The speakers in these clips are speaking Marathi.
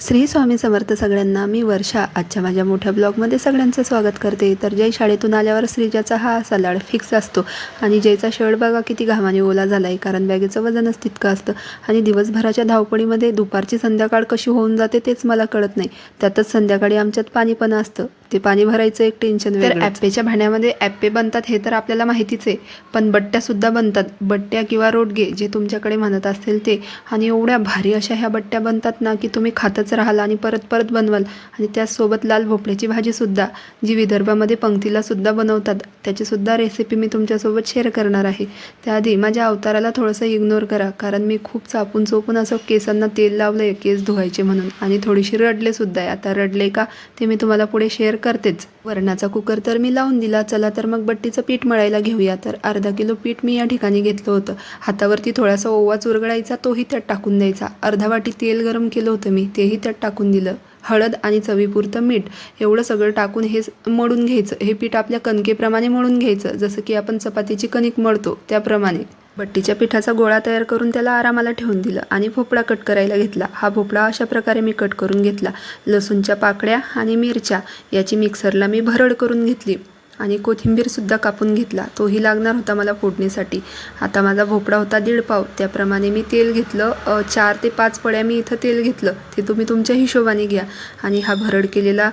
श्री स्वामी समर्थ सगळ्यांना. मी वर्षा. आजच्या माझ्या मोठ्या ब्लॉगमध्ये सगळ्यांचं स्वागत करते. तर जय शाळेतून आल्यावर श्रीजाचा हा सलाड फिक्स असतो आणि जयचा शर्ट बघा किती घामाने ओला झाला आहे, कारण बॅगेचं वजनच तितकं असतं. आणि दिवसभराच्या धावपळीमध्ये दुपारची संध्याकाळ कशी होऊन जाते तेच मला कळत नाही. त्यातच संध्याकाळी आमच्यात पाणी पण असतं, ते पाणी भरायचं एक टेन्शन वेगळं. ॲप्पेच्या भांड्यामध्ये ॲप्पे बनतात हे तर आपल्याला माहितीच आहे, पण बट्ट्यासुद्धा बनतात. बट्ट्या किंवा रोडगे जे तुमच्याकडे म्हणत असतील ते. आणि एवढ्या भारी अशा ह्या बट्ट्या बनतात ना की तुम्ही खातच राहाल आणि परत परत बनवाल. आणि त्याचसोबत लाल भोपळ्याची भाजीसुद्धा, जी विदर्भामध्ये पंक्तीलासुद्धा बनवतात, त्याचीसुद्धा रेसिपी मी तुमच्यासोबत शेअर करणार आहे. त्याआधी माझ्या अवताराला थोडंसं इग्नोर करा, कारण मी खूप चापून चोपून असं केसांना तेल लावलं आहे केस धुवायचे म्हणून, आणि थोडीशी रडलेसुद्धा आहे. आता रडले का ते मी तुम्हाला पुढे शेअर करतेच. वरणाचा कुकर तर मी लावून दिला. चला तर मग बट्टीचं पीठ मळायला घेऊया. तर अर्धा किलो पीठ मी या ठिकाणी घेतलं होतं. हातावरती थोडासा ओवा चुरगळायचा, तोही त्यात टाकून द्यायचा. अर्धा वाटी तेल गरम केलं होतं मी, तेही त्यात टाकून दिलं. हळद आणि चवीपुरतं मीठ एवढं सगळं टाकून हे मळून घ्यायचं. हे पीठ आपल्या कणकेप्रमाणे मळून घ्यायचं, जसं की आपण चपातीची कणिक मळतो त्याप्रमाणे. बट्टीच्या पिठाचा गोळा तयार करून त्याला आरामाला ठेवून दिलं आणि भोपळा कट करायला घेतला. हा भोपळा अशा प्रकारे मी कट करून घेतला. लसूणच्या पाकळ्या आणि मिरच्या याची मिक्सरला मी भरड करून घेतली आणि कोथिंबीरसुद्धा कापून घेतला, तोही लागणार होता मला फोडणीसाठी. आता माझा भोपळा होता 1.5 पाव, त्याप्रमाणे मी तेल घेतलं. 4 ते 5 पड्या मी इथं तेल घेतलं, ते तुम्ही तुमच्या हिशोबाने घ्या. आणि हा भरड केलेला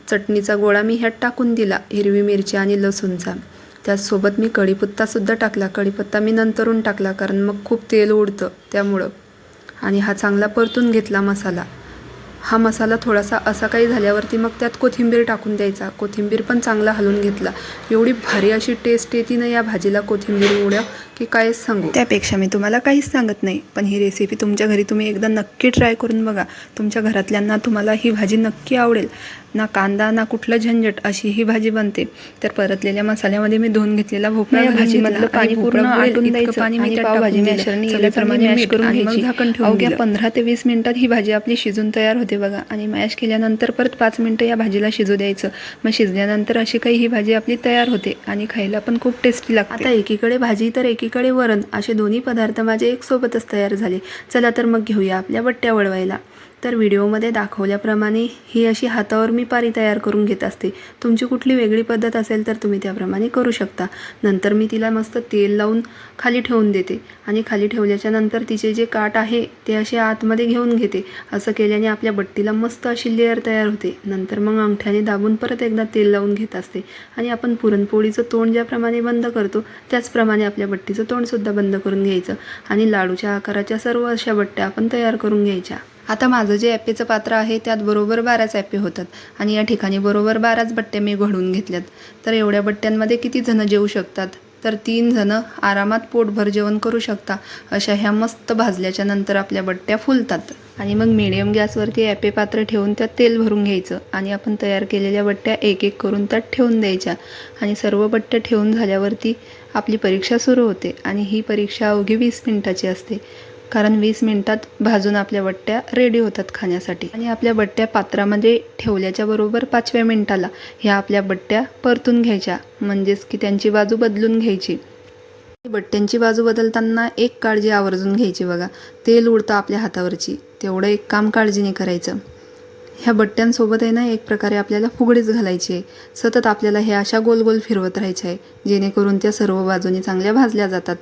चटणीचा गोळा मी ह्यात टाकून दिला, हिरवी मिरची आणि लसूणचा. त्याचसोबत मी कढीपत्तासुद्धा टाकला. कढीपत्ता मी नंतरून टाकला, कारण मग खूप तेल उडतं त्यामुळं. आणि हा चांगला परतून घेतला मसाला. हा मसाला थोडासा असा काही झाल्यावरती मग त्यात कोथिंबीर टाकून द्यायचा. कोथिंबीर पण चांगला हलवून घेतला. एवढी भारी अशी टेस्ट येते ना या भाजीला कोथिंबीर एवढ्या की कायच सांगू. त्यापेक्षा मी तुम्हाला काहीच सांगत नाही, पण ही रेसिपी तुमच्या घरी तुम्ही एकदा नक्की ट्राय करून बघा. तुमच्या घरातल्यांना तुम्हाला ही भाजी नक्की आवडेल. ना कांदा ना कुठलं झंझट अशी ही भाजी बनते. तर परतलेल्या मसाल्यामध्ये मी धुवून घेतलेला भोपळा, भाजीमधलं पाणी पूर्ण आटून द्यायचं. पाणी मी पावभाजी मॅशरने चवीप्रमाणे मॅश करून घ्यायची. झाकण ठेवून अवघ्या 15 ते 20 मिनिटात ही भाजी आपली शिजून तयार होते बघा. आणि मॅश केल्यानंतर परत 5 मिनिटं या भाजीला शिजू द्यायचं. मग शिजल्यानंतर अशी काही ही भाजी आपली तयार होते आणि खायला पण खूप टेस्टी लागते. आता एकीकडे भाजी तर एकीकडे वरण, असे दोन्ही पदार्थ माझे एक सोबतच तयार झाले. चला तर मग घेऊया आपल्या बट्ट्या वळवायला. तर व्हिडिओमध्ये दाखवल्याप्रमाणे ही अशी हातावर मी पारी तयार करून घेत असते. तुमची कुठली वेगळी पद्धत असेल तर तुम्ही त्याप्रमाणे करू शकता. नंतर मी तिला मस्त तेल लावून खाली ठेवून देते आणि खाली ठेवल्याच्या नंतर तिचे जे काठ आहे ते असे आतमध्ये घेऊन घेते. असं केल्याने आपल्या बट्टीला मस्त अशी लेअर तयार होते. नंतर मग अंगठ्याने दाबून परत एकदा तेल लावून घेत असते. आणि आपण पुरणपोळीचं तोंड ज्याप्रमाणे बंद करतो त्याचप्रमाणे आपल्या बट्टीचं तोंडसुद्धा बंद करून घ्यायचं. आणि लाडूच्या आकाराच्या सर्व अशा बट्ट्या आपण तयार करून घ्यायच्या. आता माझं जे ॲप्पेचं पात्र आहे त्यात बरोबर 12च ॲप्पे होतात आणि या ठिकाणी बरोबर 12च बट्ट्या मी घडवून घेतल्यात. तर एवढ्या बट्ट्यांमध्ये किती जणं जेवू शकतात? तर 3 जणं आरामात पोटभर जेवण करू शकता. अशा ह्या मस्त भाजल्याच्या नंतर आपल्या बट्ट्या फुलतात. आणि मग मीडियम गॅसवरती ॲप्पे पात्र ठेवून त्यात तेल भरून घ्यायचं आणि आपण तयार केलेल्या बट्ट्या एक एक करून त्यात ठेवून द्यायच्या. आणि सर्व बट्ट्या ठेवून झाल्यावरती आपली परीक्षा सुरू होते. आणि ही परीक्षा अवघी 20 मिनिटाची असते, कारण 20 मिनिटात भाजून आपल्या बट्ट्या रेडी होतात खाण्यासाठी. आणि आपल्या बट्ट्या पात्रामध्ये ठेवल्याच्या बरोबर 5व्या मिनिटाला ह्या आपल्या बट्ट्या परतून घ्यायच्या, म्हणजेच की त्यांची बाजू बदलून घ्यायची. बट्ट्यांची बाजू बदलताना एक काळजी आवर्जून घ्यायची बघा, तेल उडतं आपल्या हातावरची, तेवढं एक काम काळजीने करायचं. ह्या बट्ट्यांसोबत आहे ना एक प्रकारे आपल्याला फुगडीच घालायची आहे. सतत आपल्याला ह्या अशा गोल गोल फिरवत राहायच्या आहे, जेणेकरून त्या सर्व बाजूनी चांगल्या भाजल्या जातात.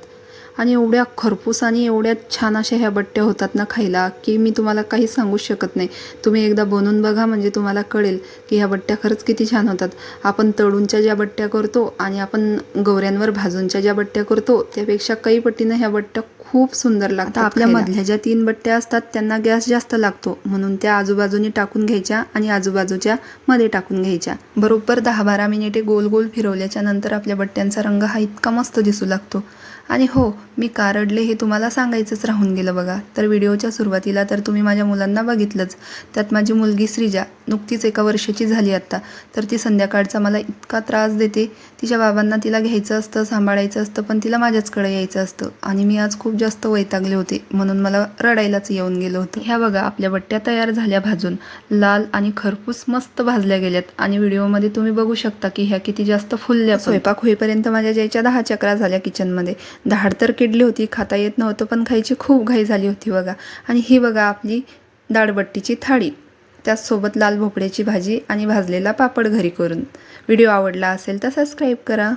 आणि एवढ्या खरपूस आणि एवढ्या छान अशा ह्या बट्ट्या होतात ना खायला, की मी तुम्हाला काही सांगूच शकत नाही. तुम्ही एकदा बनवून बघा, म्हणजे तुम्हाला कळेल की ह्या बट्ट्या खरंच किती छान होतात. आपण तळूनच्या ज्या बट्ट्या करतो आणि आपण गवऱ्यांवर भाजूनच्या ज्या बट्ट्या करतो त्यापेक्षा काही पटीनं ह्या बट्ट्या खूप सुंदर लागतात. आपल्या मधल्या ज्या 3 बट्ट्या असतात त्यांना गॅस जास्त लागतो, म्हणून त्या आजूबाजूने टाकून घ्यायच्या आणि आजूबाजूच्या मध्ये टाकून घ्यायच्या. बरोबर 10-12 मिनिटे गोल गोल फिरवल्याच्या नंतर आपल्या बट्ट्यांचा रंग हा इतका मस्त दिसू लागतो. आणि हो, मी का रडले हे तुम्हाला सांगायचंच राहून गेलं बघा. तर व्हिडिओच्या सुरुवातीला तर तुम्ही माझ्या मुलांना बघितलंच. त्यात माझी मुलगी श्रीजा नुकतीच 1 वर्षाची झाली आत्ता. तर ती संध्याकाळचा मला इतका त्रास देते. तिच्या बाबांना तिला घ्यायचं असतं, सांभाळायचं असतं, पण तिला माझ्याचकडे यायचं असतं. आणि मी आज खूप जास्त वैतागले होते, म्हणून मला रडायलाच येऊन गेलं होतं. ह्या बघा आपल्या बट्ट्या तयार झाल्या भाजून, लाल आणि खरपूस मस्त भाजल्या गेल्यात. आणि व्हिडिओमध्ये तुम्ही बघू शकता की ह्या किती जास्त फुलल्या. स्वयंपाक होईपर्यंत माझ्या जायच्या 10 चक्रा झाल्या किचनमध्ये. धाड तर किडली होती, खाता येत नव्हतं, पण खायची खूप घाई झाली होती बघा. आणि ही बघा आपली दाळबट्टीची थाळी. त्याचसोबत लाल भोपळ्याची भाजी आणि भाजलेला पापड घरी करून. व्हिडिओ आवडला असेल तर सबस्क्राईब करा.